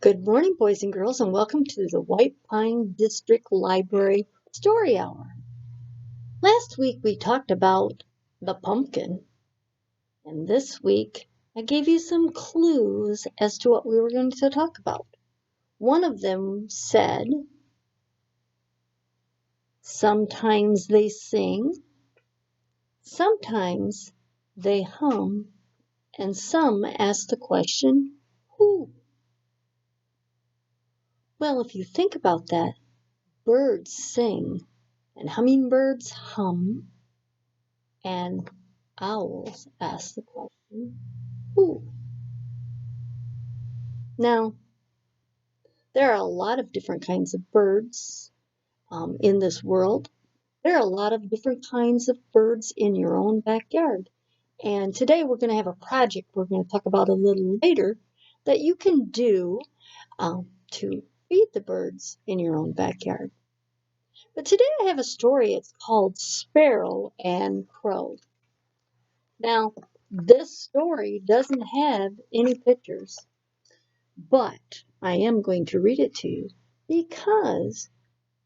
Good morning, boys and girls, and welcome to the White Pine District Library Story Hour. Last week we talked about the pumpkin, and this week I gave you some clues as to what we were going to talk about. One of them said, sometimes they sing, sometimes they hum, and some ask the question, who? Well, if you think about that, birds sing, and hummingbirds hum, and owls ask the question, who? Now, there are a lot of different kinds of birds in this world. There are a lot of different kinds of birds in your own backyard. And today we're going to have a project we're going to talk about a little later that you can do to feed the birds in your own backyard. But today I have a story. It's called Sparrow and Crow. Now, this story doesn't have any pictures, but I am going to read it to you because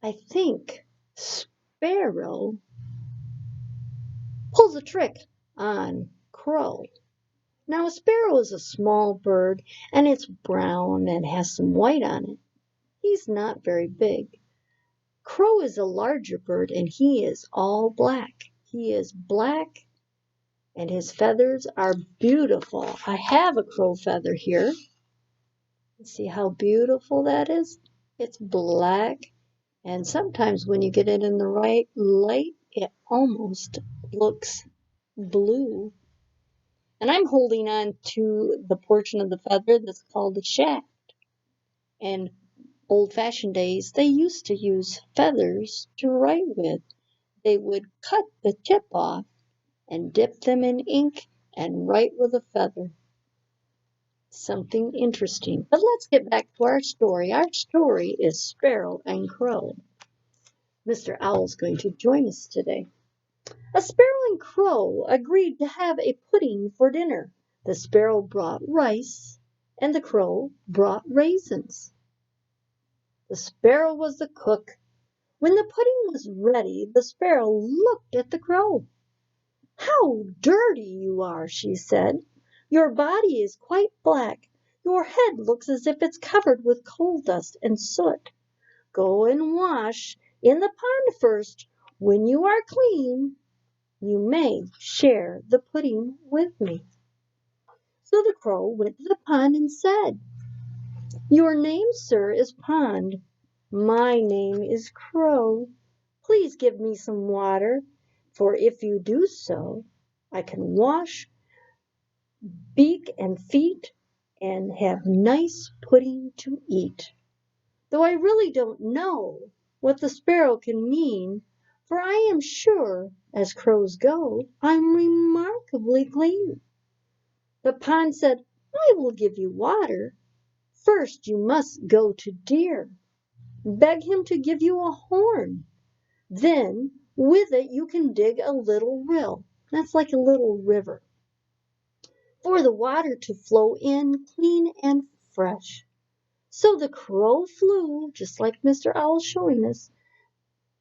I think Sparrow pulls a trick on Crow. Now, a sparrow is a small bird and it's brown and has some white on it. He's not very big. Crow is a larger bird and he is all black. He is black and his feathers are beautiful. I have a crow feather here. See how beautiful that is? It's black, and sometimes when you get it in the right light, it almost looks blue. And I'm holding on to the portion of the feather that's called the shaft. And old-fashioned days, they used to use feathers to write with. They would cut the tip off and dip them in ink and write with a feather. Something interesting. But let's get back to our story. Our story is Sparrow and Crow. Mr. Owl's going to join us today. A sparrow and crow agreed to have a pudding for dinner. The sparrow brought rice, and the crow brought raisins. The sparrow was the cook. When the pudding was ready, the sparrow looked at the crow. "How dirty you are," she said. "Your body is quite black. Your head looks as if it's covered with coal dust and soot. Go and wash in the pond first. When you are clean, you may share the pudding with me." So the crow went to the pond and said, "Your name, sir, is Pond. My name is Crow. Please give me some water, for if you do so, I can wash beak and feet and have nice pudding to eat." Though I really don't know what the sparrow can mean, for I am sure, as crows go, I'm remarkably clean. The pond said, "I will give you water. First you must go to Deer. Beg him to give you a horn. Then with it you can dig a little rill." That's like a little river. "For the water to flow in clean and fresh." So the crow flew, just like Mr. Owl's showing us.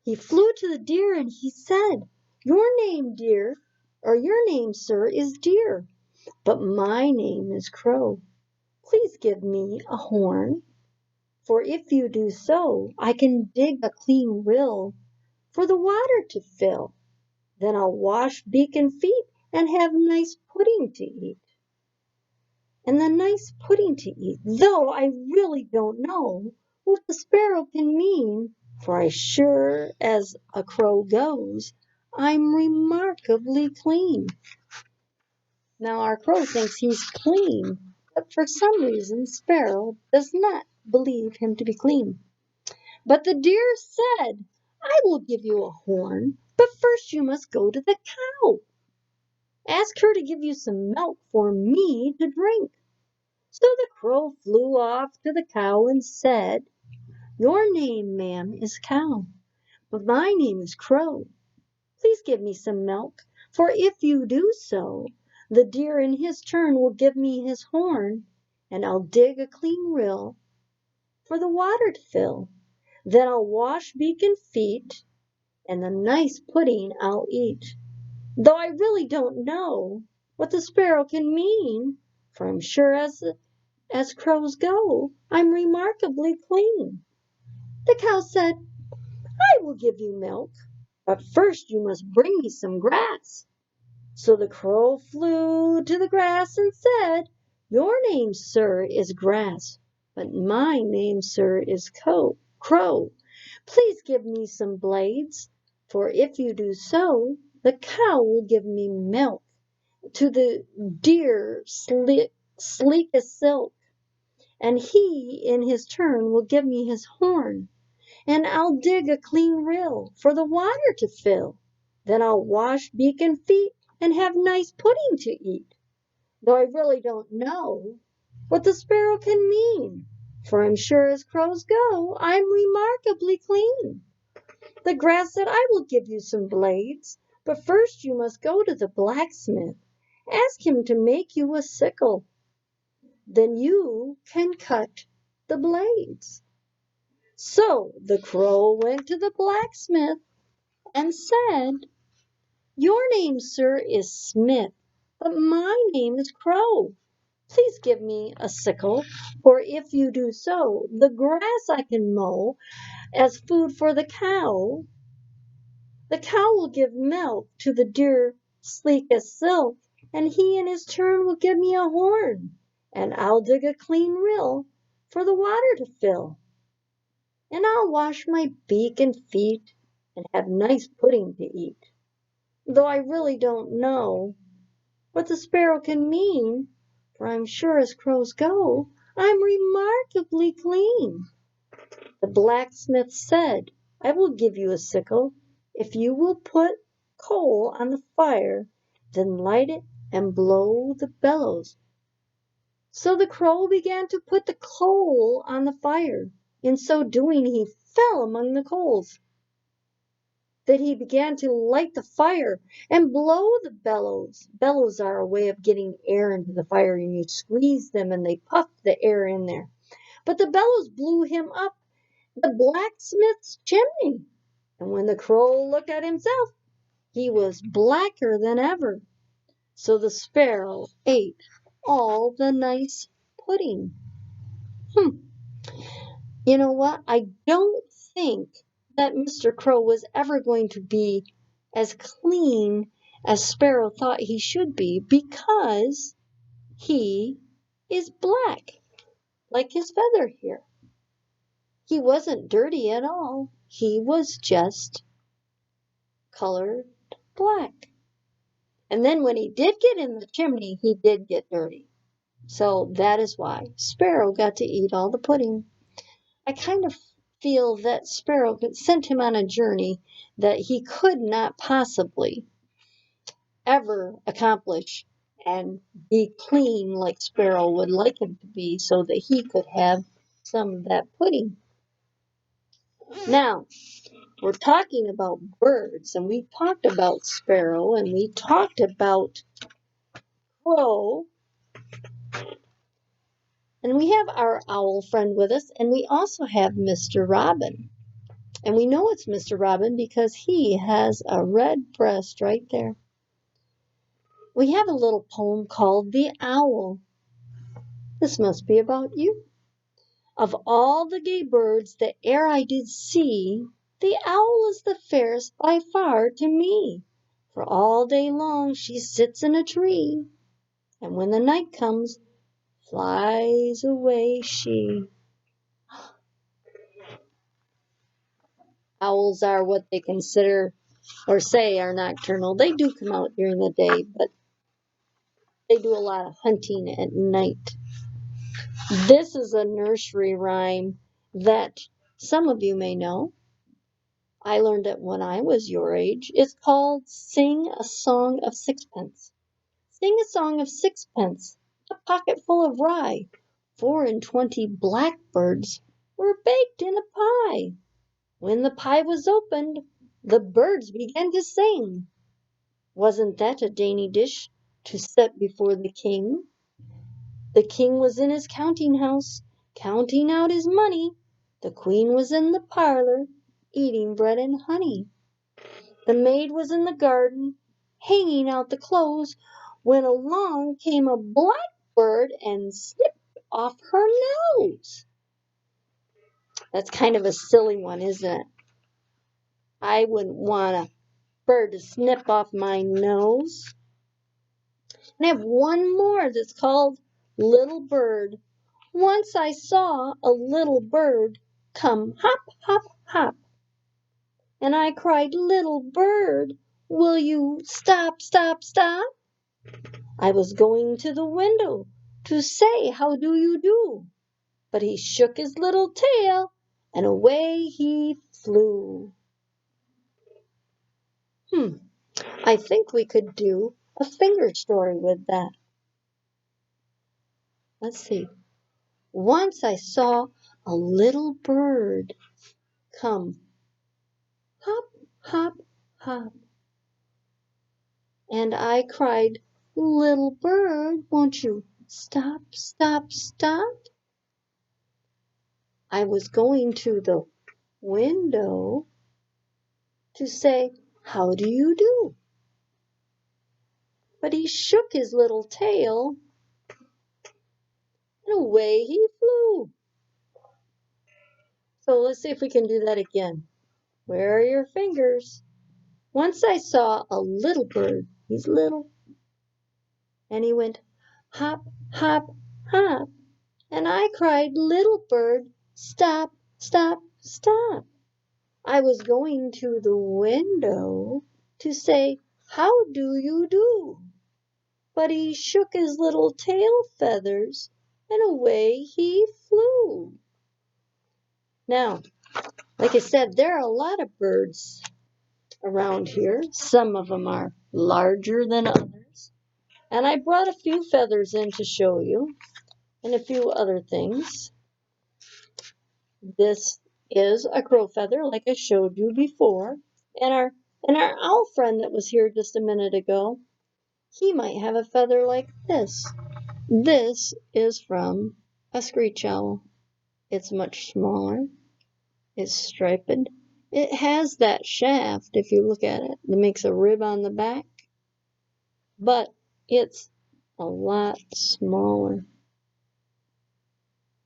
He flew to the deer and he said, "Your name, dear, or your name, sir, is Deer, but my name is Crow. Please give me a horn, for if you do so, I can dig a clean rill for the water to fill. Then I'll wash beak and feet and have nice pudding to eat." And the nice pudding to eat, though I really don't know what the sparrow can mean, for I sure as a crow goes, I'm remarkably clean. Now our crow thinks he's clean, but for some reason Sparrow does not believe him to be clean. But the deer said, "I will give you a horn, but first you must go to the cow. Ask her to give you some milk for me to drink." So the crow flew off to the cow and said, "Your name, ma'am, is Cow, but my name is Crow. Please give me some milk, for if you do so, the deer in his turn will give me his horn, and I'll dig a clean rill for the water to fill. Then I'll wash beak and feet, and the nice pudding I'll eat. Though I really don't know what the sparrow can mean, for I'm sure as crows go, I'm remarkably clean. The cow said, I will give you milk, but first you must bring me some grass. So the crow flew to the grass and said, Your name, sir, is Grass, but my name, sir, is Crow. Please give me some blades, for if you do so, the cow will give me milk to the deer sleek as silk, and he in his turn will give me his horn, and I'll dig a clean rill for the water to fill. Then I'll wash beak and feet and have nice pudding to eat. Though I really don't know what the sparrow can mean, for I'm sure as crows go, I'm remarkably clean. The grass said, I will give you some blades, but first you must go to the blacksmith. Ask him to make you a sickle. Then you can cut the blades. So the crow went to the blacksmith and said, Your name, sir, is Smith, but my name is Crow. Please give me a sickle, for if you do so, the grass I can mow as food for the cow. The cow will give milk to the deer sleek as silk, and he in his turn will give me a horn, and I'll dig a clean rill for the water to fill. And I'll wash my beak and feet and have nice pudding to eat. Though I really don't know what the sparrow can mean, for I'm sure as crows go, I'm remarkably clean. The blacksmith said, I will give you a sickle if you will put coal on the fire, then light it and blow the bellows. So the crow began to put the coal on the fire. In so doing, he fell among the coals. Then he began to light the fire and blow the bellows. Bellows are a way of getting air into the fire, and you squeeze them and they puff the air in there. But the bellows blew him up the blacksmith's chimney. And when the crow looked at himself, he was blacker than ever. So the sparrow ate all the nice pudding. You know what? I don't think that Mr. Crow was ever going to be as clean as Sparrow thought he should be, because he is black, like his feather here. He wasn't dirty at all. He was just colored black. And then when he did get in the chimney, he did get dirty. So that is why Sparrow got to eat all the pudding. I kind of feel that Sparrow sent him on a journey that he could not possibly ever accomplish and be clean like Sparrow would like him to be, so that he could have some of that pudding. Now, we're talking about birds, and we talked about Sparrow, and we talked about Crow, and we have our owl friend with us, and we also have Mr. Robin. And we know it's Mr. Robin because he has a red breast right there. We have a little poem called The Owl. This must be about you. Of all the gay birds that e'er I did see, the owl is the fairest by far to me. For all day long she sits in a tree, and when the night comes, flies away she. Owls are what they consider or say are nocturnal. They do come out during the day, but they do a lot of hunting at night. This is a nursery rhyme that some of you may know. I learned it when I was your age. It's called Sing a Song of Sixpence. Sing a song of sixpence, a pocket full of rye. 24 blackbirds were baked in a pie. When the pie was opened, the birds began to sing. Wasn't that a dainty dish to set before the king? The king was in his counting house, counting out his money, The queen was in the parlor, eating bread and honey. The maid was in the garden, hanging out the clothes, when along came a blackbird and snipped off her nose. That's kind of a silly one, isn't it? I wouldn't want a bird to snip off my nose. And I have one more that's called Little Bird. Once I saw a little bird come hop, hop, hop. And I cried, "Little bird, will you stop, stop, stop?" I was going to the window to say, "How do you do?" But he shook his little tail and away he flew. I think we could do a finger story with that. Let's see. Once I saw a little bird come hop, hop, hop. And I cried, "Little bird, won't you stop, stop, stop?" I was going to the window to say, "How do you do?" But he shook his little tail and away he flew. So let's see if we can do that again. Where are your fingers? Once I saw a little bird. He's little. And he went hop, hop, hop. And I cried, "Little bird, stop, stop, stop." I was going to the window to say, "How do you do?" But he shook his little tail feathers and away he flew. Now, like I said, there are a lot of birds around here. Some of them are larger than others. And I brought a few feathers in to show you and a few other things. This is a crow feather, like I showed you before. And our owl friend that was here just a minute ago, he might have a feather like this. This is from a screech owl. It's much smaller. It's striped. It has that shaft, if you look at it, that makes a rib on the back. But it's a lot smaller.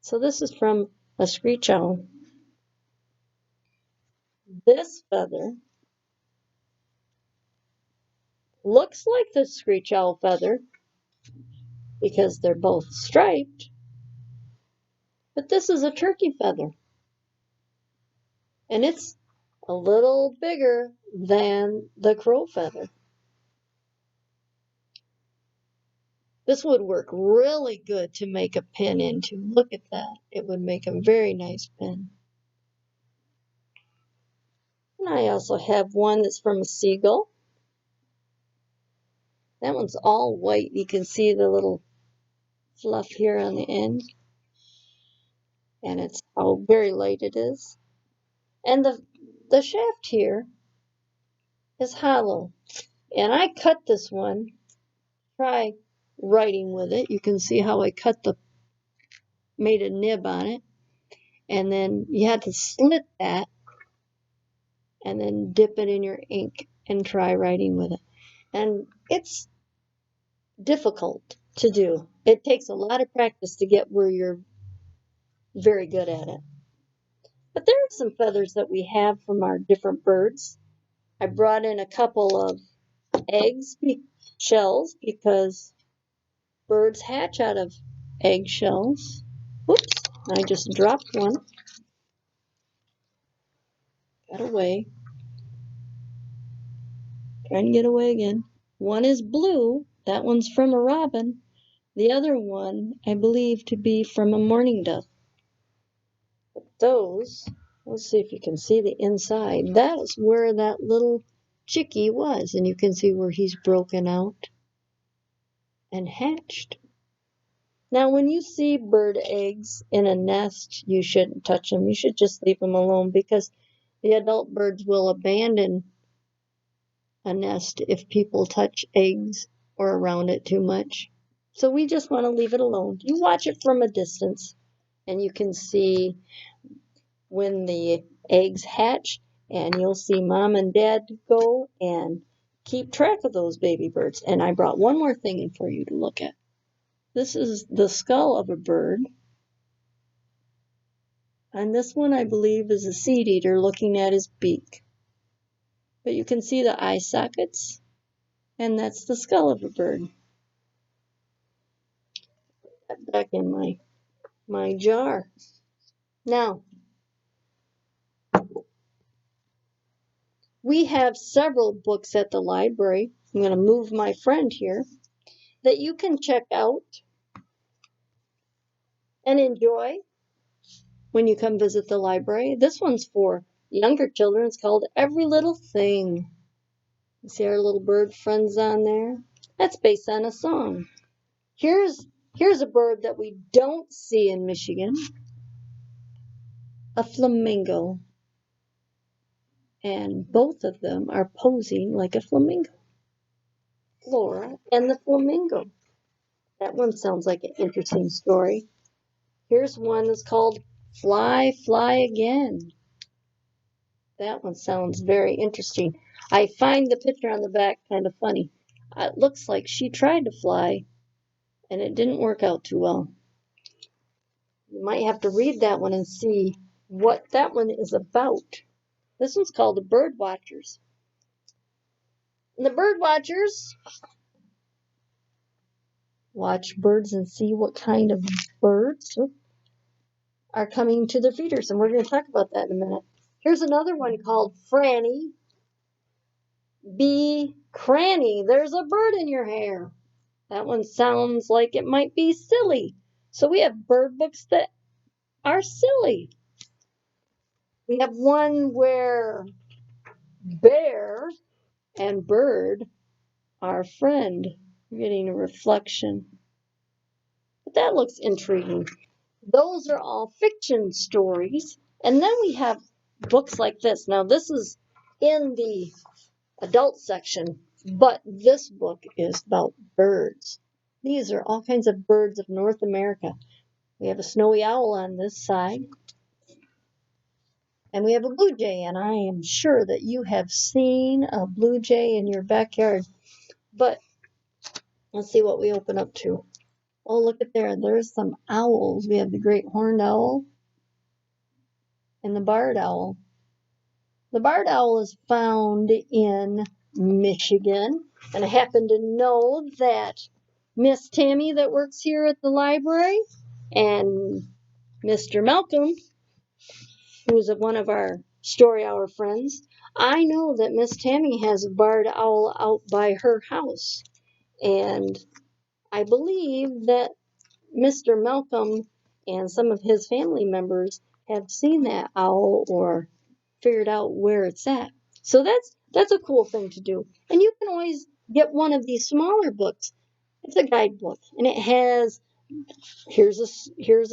So this is from a screech owl. This feather looks like the screech owl feather because they're both striped, but this is a turkey feather. And it's a little bigger than the crow feather. This would work really good to make a pen into. Look at that. It would make a very nice pen. And I also have one that's from a seagull. That one's all white. You can see the little fluff here on the end. And it's how very light it is. And the shaft here is hollow. And I cut this one. Try writing with it. You can see how I made a nib on it. And then you had to slit that and then dip it in your ink and try writing with it. And it's difficult to do. It takes a lot of practice to get where you're very good at it. But there are some feathers that we have from our different birds. I brought in a couple of shells because birds hatch out of eggshells. Whoops, I just dropped one. Got away. Trying to get away again. One is blue. That one's from a robin. The other one I believe to be from a mourning dove. But those, let's see if you can see the inside. That is where that little chickie was. And you can see where he's broken out and hatched. Now, when you see bird eggs in a nest, you shouldn't touch them. You should just leave them alone because the adult birds will abandon a nest if people touch eggs or around it too much. So we just want to leave it alone. You watch it from a distance and you can see when the eggs hatch, and you'll see Mom and Dad go and keep track of those baby birds. And I brought one more thing in for you to look at. This is the skull of a bird. And this one, I believe, is a seed eater looking at his beak. But you can see the eye sockets, and that's the skull of a bird. Back in my jar. Now, we have several books at the library. I'm going to move my friend here that you can check out and enjoy when you come visit the library. This one's for younger children. It's called Every Little Thing. You see our little bird friends on there? That's based on a song. Here's a bird that we don't see in Michigan, a flamingo. And both of them are posing like a flamingo. Flora and the flamingo. That one sounds like an interesting story. Here's one that's called Fly, Fly Again. That one sounds very interesting. I find the picture on the back kind of funny. It looks like she tried to fly, and it didn't work out too well. You might have to read that one and see what that one is about. This one's called The Bird Watchers. And the Bird Watchers watch birds and see what kind of birds are coming to their feeders, and we're going to talk about that in a minute. Here's another one called Franny B. Cranny. There's a bird in your hair. That one sounds like it might be silly. So we have bird books that are silly. We have one where bear and bird are friend. We're getting a reflection. But that looks intriguing. Those are all fiction stories. And then we have books like this. Now, this is in the adult section, but this book is about birds. These are all kinds of birds of North America. We have a snowy owl on this side, and we have a blue jay, and I am sure that you have seen a blue jay in your backyard. But let's see what we open up to. Oh, look at there. There's some owls. We have the great horned owl and the barred owl. The barred owl is found in Michigan, and I happen to know that Miss Tammy that works here at the library and Mr. Malcolm, who's one of our story hour friends, I know that Miss Tammy has a barred owl out by her house, and I believe that Mr. Malcolm and some of his family members have seen that owl or figured out where it's at. So that's a cool thing to do. And you can always get one of these smaller books. It's a guidebook, and it has here's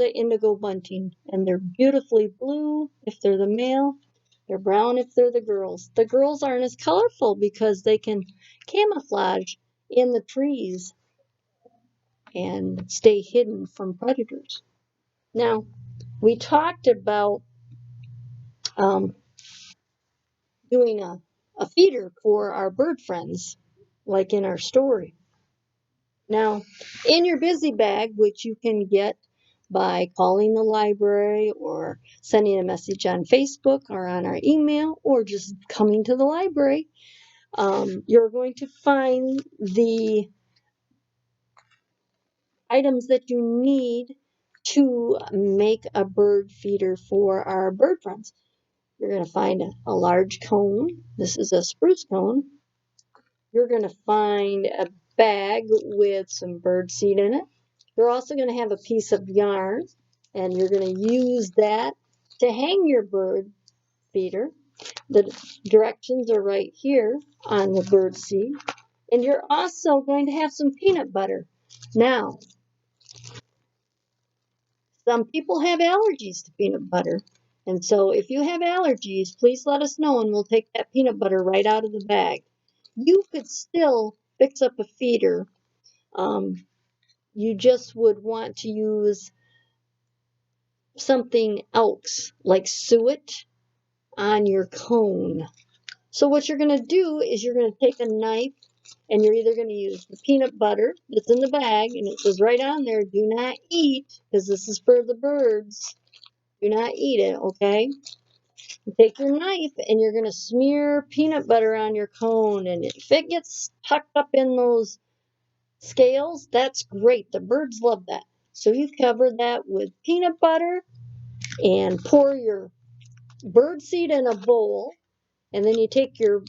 a indigo bunting, and they're beautifully blue if they're the male. They're brown if they're the girls. The girls aren't as colorful because they can camouflage in the trees and stay hidden from predators. Now, we talked about doing a feeder for our bird friends, like in our story. Now, in your busy bag, which you can get by calling the library or sending a message on Facebook or on our email or just coming to the library, you're going to find the items that you need to make a bird feeder for our bird friends. You're going to find a large cone. This is a spruce cone. You're going to find a bag with some bird seed in it. You're also going to have a piece of yarn, and you're going to use that to hang your bird feeder. The directions are right here on the bird seed. And you're also going to have some peanut butter. Now, some people have allergies to peanut butter. And so if you have allergies, please let us know and we'll take that peanut butter right out of the bag. You could still fix up a feeder. You just would want to use something else, like suet, on your cone. So what you're going to do is you're going to take a knife, and you're either going to use the peanut butter that's in the bag, and it says right on there, do not eat, because this is for the birds. Do not eat it, okay? You take your knife, and you're going to smear peanut butter on your cone, and if it gets tucked up in those scales, that's great. The birds love that. So you cover that with peanut butter and pour your bird seed in a bowl, and then you take your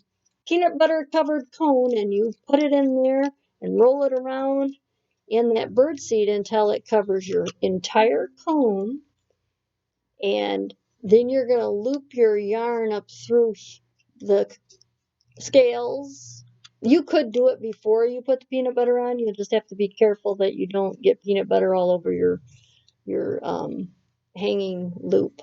peanut butter covered cone and you put it in there and roll it around in that bird seed until it covers your entire cone. And then you're going to loop your yarn up through the scales. You could do it before you put the peanut butter on. You just have to be careful that you don't get peanut butter all over your hanging loop.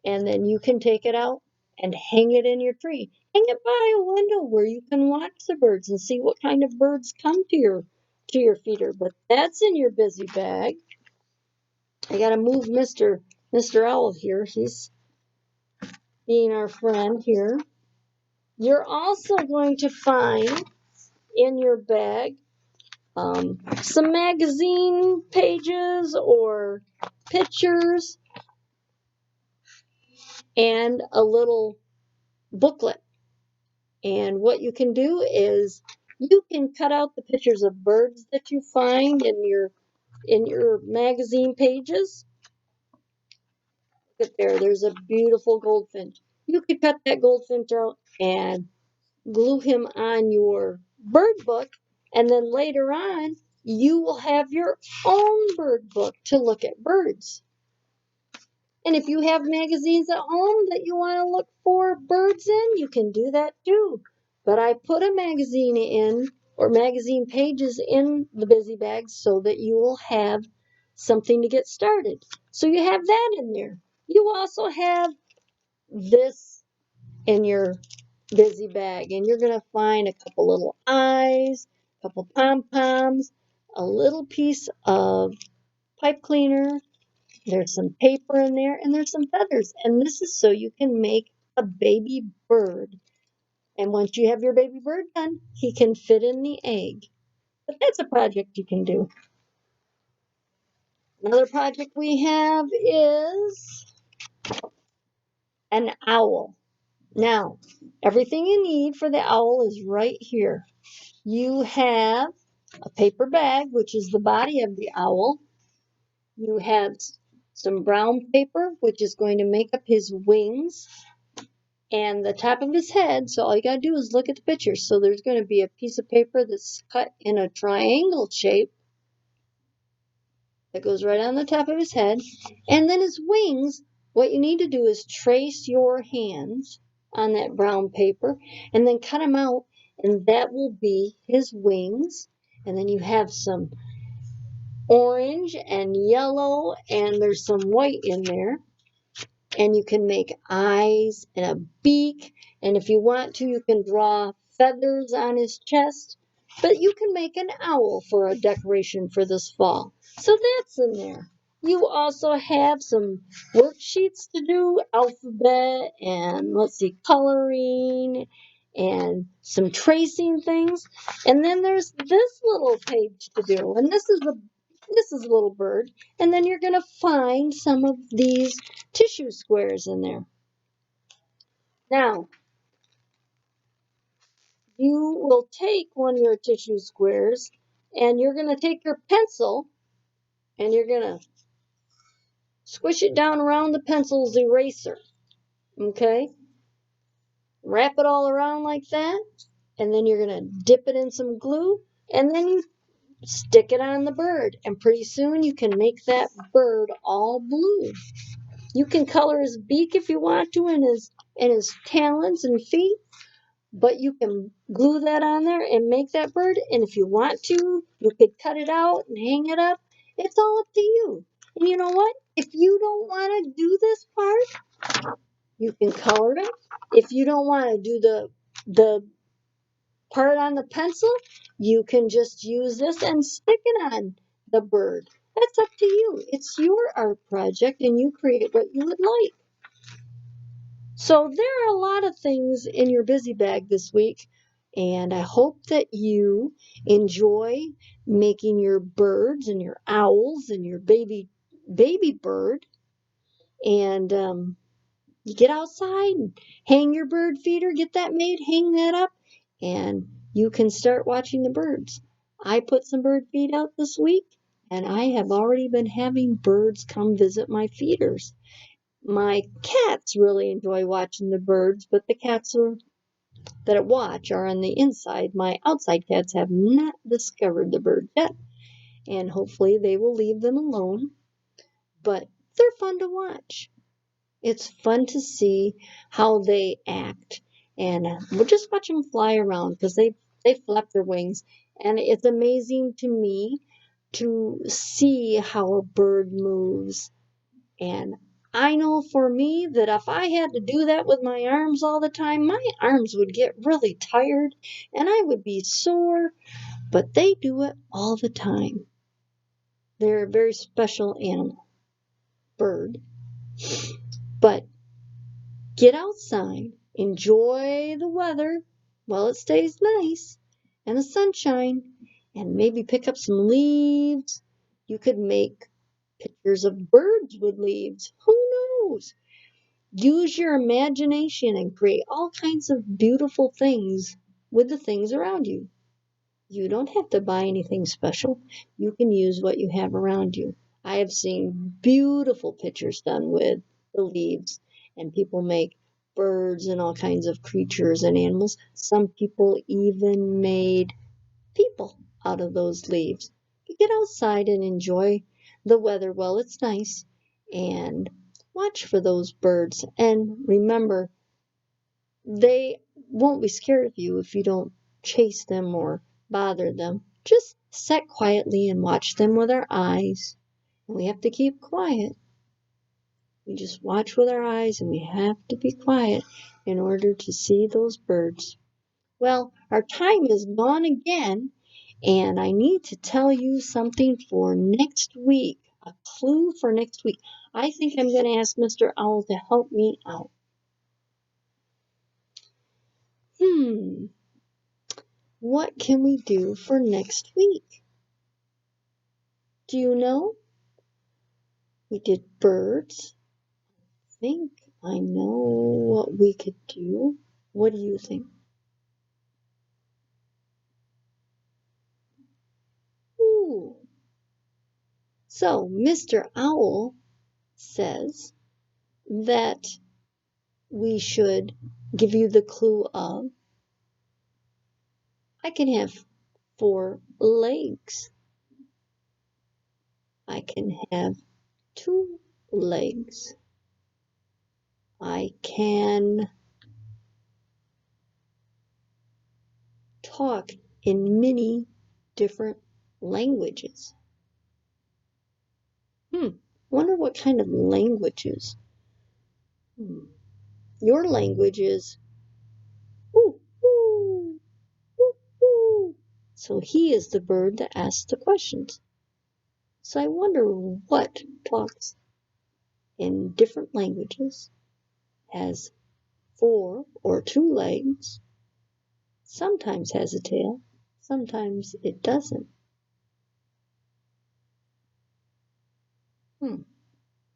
And then you can take it out and hang it in your tree. Hang it by a window where you can watch the birds and see what kind of birds come to your feeder. But that's in your busy bag. I gotta move Mr. Owl here. He's being our friend here. You're also going to find in your bag some magazine pages or pictures and a little booklet. And what you can do is you can cut out the pictures of birds that you find in your magazine pages. Look at there's a beautiful goldfinch. You could cut that goldfinch out and glue him on your bird book, and then later on you will have your own bird book to look at birds. And if you have magazines at home that you want to look for birds in, you can do that too. But I put a magazine in, or magazine pages in the busy bag, so that you will have something to get started. So you have that in there. You also have this in your busy bag, and you're going to find a couple little eyes, a couple pom-poms, a little piece of pipe cleaner. There's some paper in there, and there's some feathers. And this is so you can make a baby bird. And once you have your baby bird done, he can fit in the egg. But that's a project you can do. Another project we have is an owl. Now, everything you need for the owl is right here. You have a paper bag, which is the body of the owl. You have some brown paper, which is going to make up his wings and the top of his head. So all you gotta do is look at the picture. So there's going to be a piece of paper that's cut in a triangle shape that goes right on the top of his head. And then his wings, what you need to do is trace your hands on that brown paper and then cut them out, and that will be his wings. And then you have some orange and yellow, and there's some white in there. And you can make eyes and a beak, and if you want to, you can draw feathers on his chest. But you can make an owl for a decoration for this fall. So that's in there. You also have some worksheets to do, alphabet and let's see, coloring and some tracing things. And then there's this little page to do, and this is a little bird. And then you're going to find some of these tissue squares in there. Now, you will take one of your tissue squares and you're going to take your pencil and you're going to squish it down around the pencil's eraser. Okay? Wrap it all around like that, and then you're going to dip it in some glue, and then you stick it on the bird, and pretty soon you can make that bird all blue. You can color his beak if you want to, and his talons and feet, but you can glue that on there and make that bird. And if you want to, you could cut it out and hang it up. It's all up to you. And you know what? If you don't want to do this part, you can color it. If you don't want to do the part on the pencil, you can just use this and stick it on the bird. That's up to you. It's your art project and you create what you would like. So there are a lot of things in your busy bag this week, and I hope that you enjoy making your birds and your owls and your baby bird, and you get outside and hang your bird feeder, get that made, hang that up, and you can start watching the birds. I put some bird feed out this week, and I have already been having birds come visit my feeders. My cats really enjoy watching the birds, but the cats that I watch are on the inside. My outside cats have not discovered the birds yet, and hopefully they will leave them alone. But they're fun to watch. It's fun to see how they act, and we'll just watch them fly around because they flap their wings, and it's amazing to me to see how a bird moves. And I know for me that if I had to do that with my arms all the time, my arms would get really tired and I would be sore, but they do it all the time. They're a very special animal, bird. But get outside, enjoy the weather while it stays nice and the sunshine, and maybe pick up some leaves. You could make pictures of birds with leaves. Who knows? Use your imagination and create all kinds of beautiful things with the things around you. You don't have to buy anything special. You can use what you have around you. I have seen beautiful pictures done with the leaves, and people make birds and all kinds of creatures and animals. Some people even made people out of those leaves. You get outside and enjoy the weather while it's nice and watch for those birds. And remember, they won't be scared of you if you don't chase them or bother them. Just sit quietly and watch them with our eyes. And we have to keep quiet. We just watch with our eyes and we have to be quiet in order to see those birds. Well, our time is gone again, and I need to tell you something for next week, a clue for next week. I think I'm going to ask Mr. Owl to help me out. What can we do for next week? Do you know? We did birds. I think I know what we could do. What do you think? Ooh. So, Mr. Owl says that we should give you the clue of I can have 4 legs. I can have 2 legs. I can talk in many different languages. Wonder what kind of languages. Your language is ooh, ooh, ooh, ooh. So he is the bird that asks the questions. So I wonder what talks in different languages, has 4 or 2 legs, sometimes has a tail, sometimes it doesn't.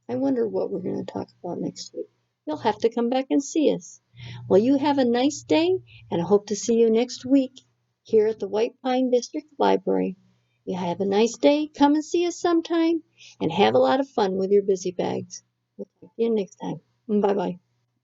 I wonder what we're going to talk about next week. You'll have to come back and see us. Well, you have a nice day, and I hope to see you next week here at the White Pine District Library. You have a nice day. Come and see us sometime, and have a lot of fun with your busy bags. We'll talk to you next time. Bye-bye.